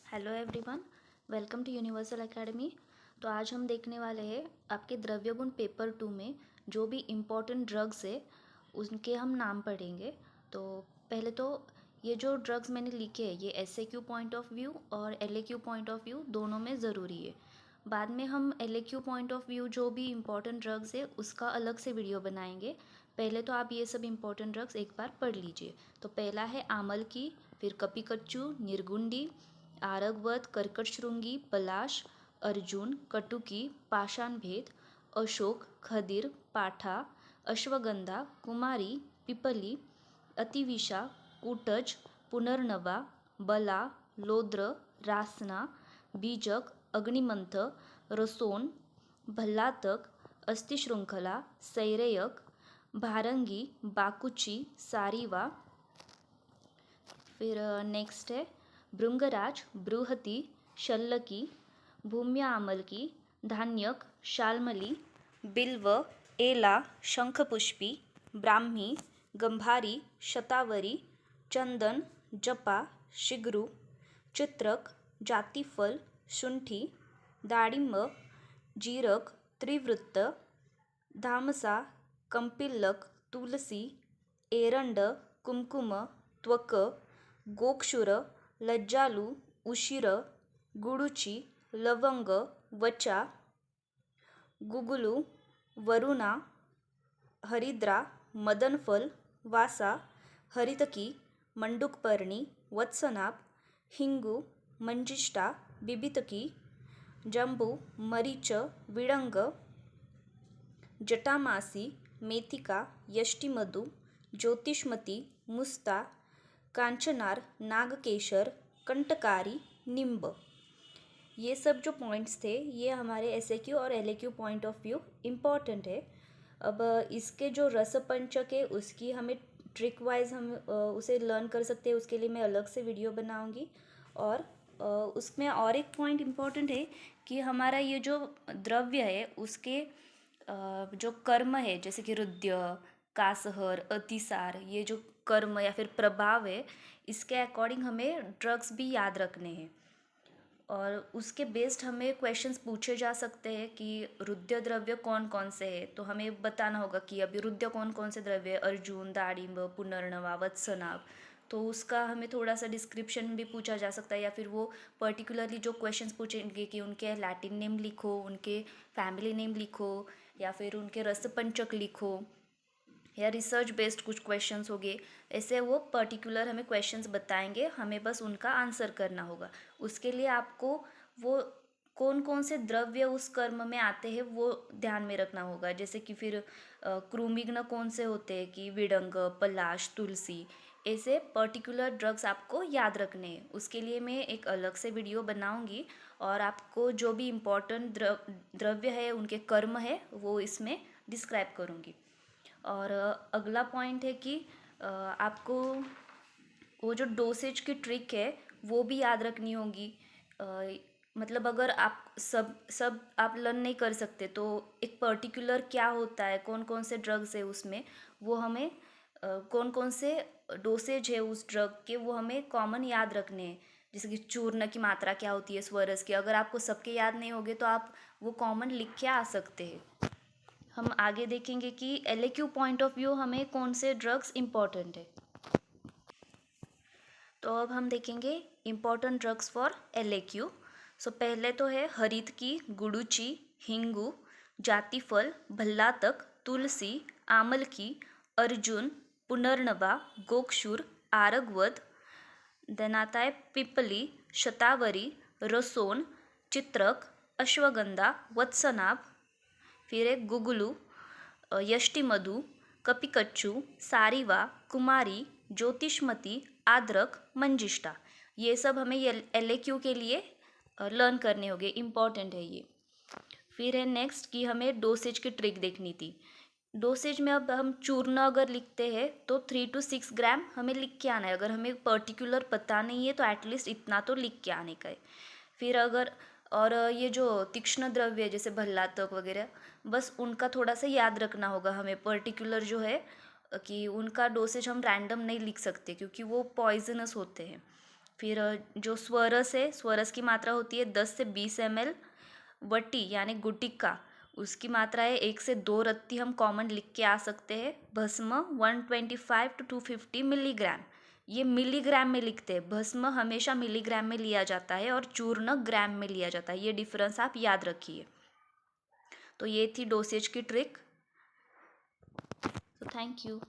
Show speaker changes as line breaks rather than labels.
Hello everyone, welcome to universal academy. तो आज हम देखने वाले हैं आपके द्रव्य गुण पेपर 2 में जो भी इम्पोर्टेंट ड्रग्स है उनके हम नाम पढ़ेंगे। तो पहले तो ये जो ड्रग्स मैंने लिखे हैं ये एसएक्यू पॉइंट ऑफ व्यू और एलएक्यू पॉइंट ऑफ व्यू दोनों में ज़रूरी है। बाद में हम एलएक्यू पॉइंट ऑफ व्यू जो भी इम्पोर्टेंट ड्रग्स है उसका अलग से वीडियो बनाएंगे। पहले तो आप ये सब इम्पोर्टेंट ड्रग्स एक बार पढ़ लीजिए। तो पहला है आमल की, फिर कपिकच्चू, निर्गुंडी, आरगवत, कर्कटशृंगी, पलाश, अर्जुन, कटुकी, पाषाण भेद, अशोक, खदिर, पाठा, अश्वगंधा, कुमारी, पिपली, अतिविशा, कूटज, पुनर्नवा, बला, लोद्र, रासना, बीजक, अग्निमंथ, रसोन, भल्लातक, अस्थिशृंखला, सैरेयक, भारंगी, बाकुची, सारीवा। फिर नेक्स्ट है भृंगराज, बृहति, शल्लकी, भूम्या आमलकी, धान्यक, शाल्मली, बिल्व, एला, शंखपुष्पी, ब्राह्मी, गंभारी, शतावरी, चंदन, जपा, शिग्रू, चित्रक, जातिफल, शुंठी, दाडिंब, जीरक, त्रिवृत्त, धामसा, कंपिल्लक, तुलसी, एरंड, कुमकुम, त्वक, गोक्षुर, लज्जालू, उशिर, गुडुची, लवंग, वचा, गुगुलू, वरुणा, हरिद्रा, मदनफल, वासा, हरितकी, मंडूकपर्णी, वत्सनाभ, हिंगू, मंजिष्ठा, बिबितकी, जंबू, मरीच, विडंग, जटामासी, मेथिका, यष्टिमधु, ज्योतिष्मती, मुस्ता, कांचनार, नागकेशर, कंटकारी, निम्ब। ये सब जो पॉइंट्स थे ये हमारे एसएक्यू और एलएक्यू पॉइंट ऑफ व्यू इम्पॉर्टेंट है। अब इसके जो रसपंचक है उसकी हमें ट्रिक वाइज हम उसे लर्न कर सकते हैं, उसके लिए मैं अलग से वीडियो बनाऊंगी। और उसमें और एक पॉइंट इम्पॉर्टेंट है कि हमारा ये जो द्रव्य है उसके जो कर्म है जैसे कि रुद्य, कासहर, अतिसार, ये जो कर्म या फिर प्रभाव है इसके अकॉर्डिंग हमें ड्रग्स भी याद रखने हैं। और उसके बेस्ड हमें क्वेश्चंस पूछे जा सकते हैं कि रुद्र द्रव्य कौन कौन से हैं, तो हमें बताना होगा कि अभी रुद्र कौन कौन से द्रव्य है, अर्जुन, दाडिंब, पुनर्नवा, वत्सनाभ। तो उसका हमें थोड़ा सा डिस्क्रिप्शन भी पूछा जा सकता है, या फिर वो पर्टिकुलरली जो क्वेश्चंस पूछेंगे कि उनके लैटिन नेम लिखो, उनके फैमिली नेम लिखो, या फिर उनके रसपंचक लिखो, या रिसर्च बेस्ड कुछ क्वेश्चंस हो गए। ऐसे वो पर्टिकुलर हमें क्वेश्चंस बताएंगे, हमें बस उनका आंसर करना होगा। उसके लिए आपको वो कौन कौन से द्रव्य उस कर्म में आते हैं वो ध्यान में रखना होगा। जैसे कि फिर कृमिघ्न कौन से होते हैं कि विडंग, पलाश, तुलसी, ऐसे पर्टिकुलर ड्रग्स आपको याद रखने हैं। उसके लिए मैं एक अलग से वीडियो बनाऊंगी और आपको जो भी इम्पोर्टेंट द्रव्य है उनके कर्म है वो इसमें डिस्क्राइब करूँगी। और अगला पॉइंट है कि आपको वो जो डोसेज की ट्रिक है वो भी याद रखनी होगी। मतलब अगर आप सब आप लर्न नहीं कर सकते तो एक पर्टिकुलर क्या होता है, कौन कौन से ड्रग्स है उसमें, वो हमें कौन कौन से डोसेज है उस ड्रग के वो हमें कॉमन याद रखने हैं। जैसे कि चूर्ण की मात्रा क्या होती है स्वरस की, अगर आपको सबके याद नहीं होगे तो आप वो कॉमन लिख के आ सकते हैं। हम आगे देखेंगे कि एलएक्यू पॉइंट ऑफ व्यू हमें कौन से ड्रग्स इम्पॉर्टेंट है। तो अब हम देखेंगे इम्पॉर्टेंट ड्रग्स फॉर एलएक्यू। सो पहले तो है हरितकी, गुडुची, हिंगू, जातिफल, भल्लातक, तुलसी, आमलकी, अर्जुन, पुनर्नवा, गोक्षुर, आरगवद। देन आता है पिपली, शतावरी, रसोन, चित्रक, अश्वगंधा, वत्सनाभ। फिर है गुगुलू, यष्टिमधु, कपिकच्चू, सारीवा, कुमारी, ज्योतिष्मती, आद्रक, मंजिष्ठा। ये सब हमें एलएक्यू के लिए लर्न करने होंगे, इम्पॉर्टेंट है ये। फिर है नेक्स्ट कि हमें डोसेज की ट्रिक देखनी थी। डोसेज में अब हम चूर्ण अगर लिखते हैं तो 3 to 6 ग्राम हमें लिख के आना है। अगर हमें पर्टिकुलर पता नहीं है तो एटलीस्ट इतना तो लिख के आने का है। फिर अगर और ये जो तीक्ष्ण द्रव्य है जैसे भल्लातक वगैरह, बस उनका थोड़ा सा याद रखना होगा हमें। पर्टिकुलर जो है कि उनका डोसेज हम रैंडम नहीं लिख सकते क्योंकि वो पॉइजनस होते हैं। फिर जो स्वरस है, स्वरस की मात्रा होती है 10 से 20 ml। वटी यानी गुटिका, उसकी मात्रा है 1 से 2 रत्ती, हम कॉमन लिख के आ सकते हैं। भस्म 125 to 250 मिलीग्राम, ये मिलीग्राम में लिखते हैं, भस्म हमेशा मिलीग्राम में लिया जाता है और चूर्ण ग्राम में लिया जाता है, ये डिफरेंस आप याद रखिए। तो ये थी डोसेज की ट्रिक। तो थैंक यू।